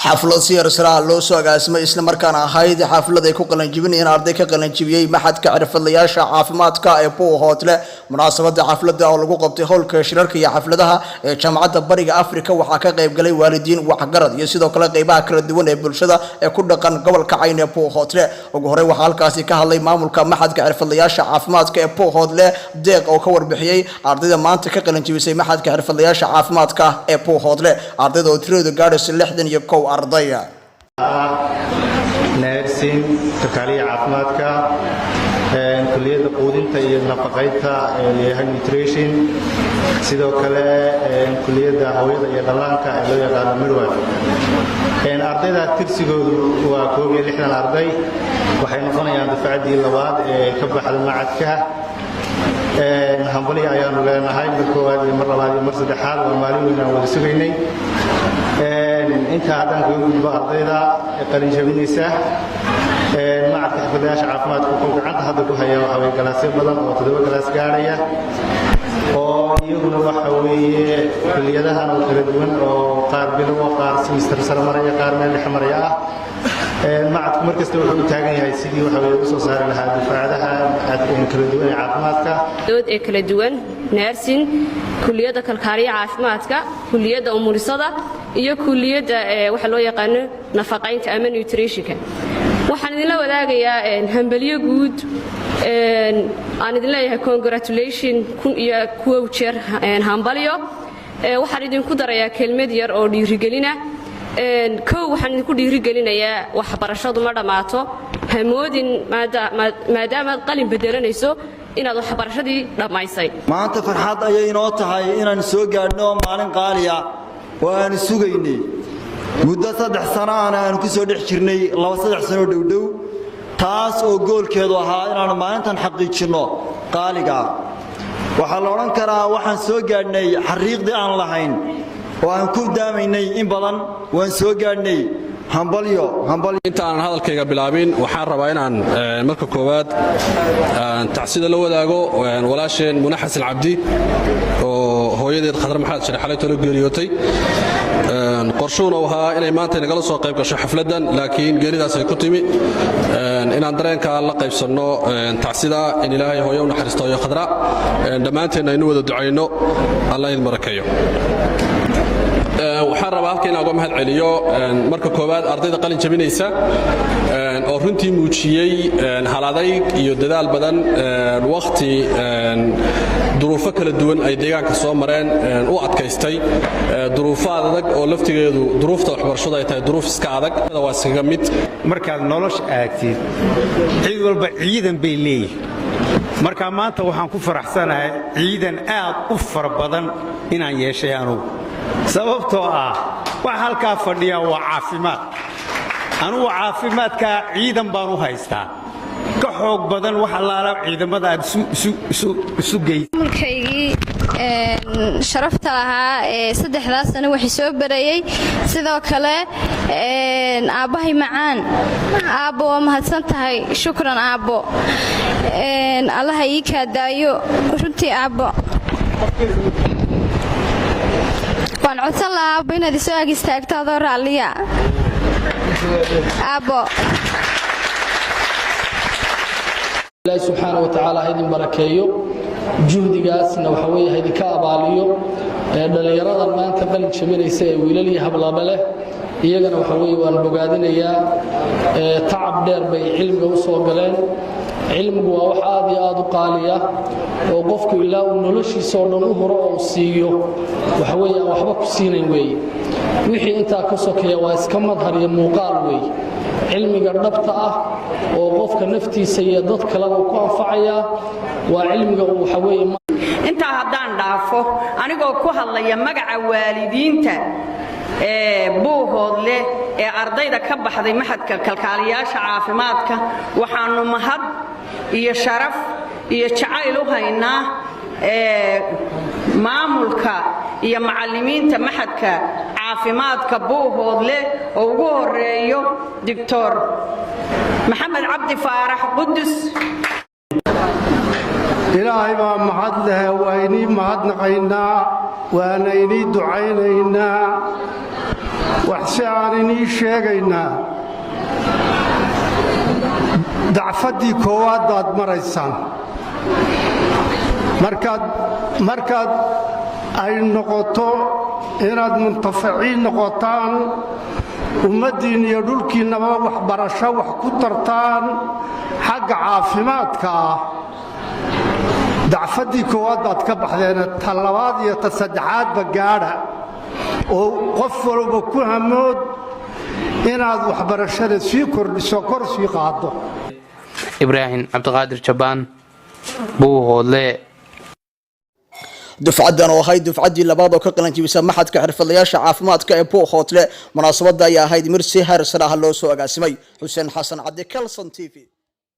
xaflad siyaarsara loo soo agaasimay isla markaana ahayd xaflad ay ku qalanjibinayeen arday ka qalanjibiyay maxadka xirfadlayaasha caafimaadka ee Buuhoodle munaasabada xafladda oo lagu qabtay howlka shirarka iyo xafladaha ee Jaamacadda Bariga Afrika waxaa ka qayb galay waalidiin waxgarad iyo sidoo kale qaybaha kala duwan ee bulshada ee ku dhaqan gobolka Cayn ee Buuhoodle ugu horey waxaa halkaasi ka hadlay maamulka maxadka xirfadlayaasha caafimaadka ee Buuhoodle deeq oo ka warbixiyay ardayda maanta ka qalanjibisay maxadka xirfadlayaasha caafimaadka ee Buuhoodle ardayda oo tirada gaadhay 61 ardayda نيرسين تكالية عافماتك كلية قودنتا iyo nafaqaynta ee nutrition sidoo kale kulliyada hawada iyo dhallaanka ee loo yaqaan midwife ardayda tirsigoodu waa 60 arday waxay noqonayaan dafacadii labaad ee ka baxda macadka hambali ayaanu leenahay mar koowaad iyo mar labaad iyo mar saddexaad waa maalin weyn aan wada sugaynay inta hadan gudba ardayda qalin jabinaysa macadka xirfadlayaasha caafimaadka ku gacanta hadda ku haya waxa way galaasyo badan oo 7 galaas gaaraya oo iyaguna waxa weeye kulliyadahan oo kala duwan oo qaar bilow qaar semester sare maraya qaar meel dhex maraya macadku markasta wuxuu u taagan yahay sidii waxa way u soo saari lahaa difaacadaha kala duwan ee caafimaadka dood ee kala duwan nursing kulliyada kalkaaliye caafimaadka kulliyada umulisada iyo kulliyada waxa loo yaqaan nafaqaynta ama nutritionka waxaan idin la wadaagayaa hambaliyo guud aan idin leeyahay congratulation kun iyo kuwa jeer hambaliyo waxaan idin ku darayaa kelmad yar oo dhiirigelina waxaan idinku dhiirigelinayaa waxbarashadu ma dhamaato hamoodin maadaama qalin bedelanayso inaad waxbarashadii dhamaysay maanta farxad ayay inoo tahay inaan soo gaadhno maalin qaali ah oo aan sugaynay muddo 3 sano aan ku soo dhex jirnay 2-3 sano dhowdhow taas oo goolkeedu ahaa inaan maalintan xaqiijino qaaliga waxa la oran karaa waxaan soo gaadhnay xariiqdii aan lahayn oo aan ku daamaynay in badan waan soo gaadhnay hambalyo intaan hadalkayga bilaabin waxaan rabaa inaan marka koowaad tacsida la wadaago walaasheen Munaxas Al-Abdi oo hooyadeed Khadar Maxamed Sharaxlay tolo geeriyootay qorshuuna waxa inay maanta nagala soo qayb gasho xafladan laakiin geeridaas ay ku timi inaan dareenka la qaybsano tacsida in Ilaahay hooyo u naxariisto iyo Khadra dhamaanteen aynu wada ducayno Allah idin barakeeyo waxaan rabaa halka inaan uga mahad celiyo marka koowaad ardayda qalin jabinaysa oo runtii muujiyay haladayg iyo dadaal badan waqti duruufo kala duwan ay deegaanka soo mareen u adkaystay duruufo adag oo laftigeedu duruufta waxbarashada ay tahay duruuf iska adag waa isaga mid markaad nolosha aagtid cid walba ciidan bay leeyihiin marka maanta waxaan ku faraxsanahay ciidan aad u fara badan inaan yeeshay anugu sababtoo ah wax halkaa fadhiya waa caafimaad anugu caafimaadka ciidan baan u haystaa ka xoog badan wax allaala ciidamada aad isu geysay sharafta lahaa ee 3 sano wixii soo barayay sidoo kale aabahay macaan aabo waa mahadsan tahay shukran aabo Allah ii ka daayo runtii aabo waan codsan lahaa inaad soo ag istaagto adoo raaliya aabo Allah subhanahu wa ta'ala idin barakeeyo juhdigaasna waxa weeye idinka abaaliyo dhalinyarada maanta qalin jabinaysa ee wiilal iyo hablaba leh iyagana waxa weeye waan bogaadinayaa tacab dheer bay cilmiga u soo galeen cilmigu waa wax aad iyo aad u qaaliya oo qofku ilaa uu noloshiisa oo dhan u horo oo siiyo waxa weeye aan waxba ku siinayn weeye wixii intaa ka sokeeya waa iska madhar iyo muuqaal weeye cilmiga dhabta ah oo qofka naftiisa iyo dad kale uu ku anfacaya waa cilmiga uu waxa weeye inta haddaan dhaafo anigoo ku hadlaya magaca waalidiinta Buuhoodle ee ardayda ka baxday maxadka kalkaaliyaasha caafimaadka waxaanu mahad iyo sharaf iyo jacayl u haynaa maamulka iyo macallimiinta maxadka caafimaadka Buuhoodle oo ugu horeeyo Dr. Maxamed Cabdi Faarax Qudus إلهي ما محدها وإني محدنا قينا وأنا إني دعينا waxse aan inii sheegaynaa dacfaddii koowaad baad maraysaan markaad ay noqoto inaad muntafaciin noqotaan ummaddiin iyo dhulkiinnaba waxbarasho wax ku tartaan xagga caafimaadka ah dacfaddii koowaad baad ka baxdeen ta labaad iyo ta saddexaadba gaadha oo qof walba ku hamood inaad waxbarashada sii kordhiso kor sii qaado. ibraahim cabdiqaadir jabaan buuhoodle. dufcadan oo ahayd dufcaddii labaad oo ka qalanjibisa maxadka xirfadlayaasha caafimaadka ee buuhoodle munaasabadda ayaa ahayd mirsi heer sare ah loo soo agaasimay xuseen xasan cabdi Kalson TV.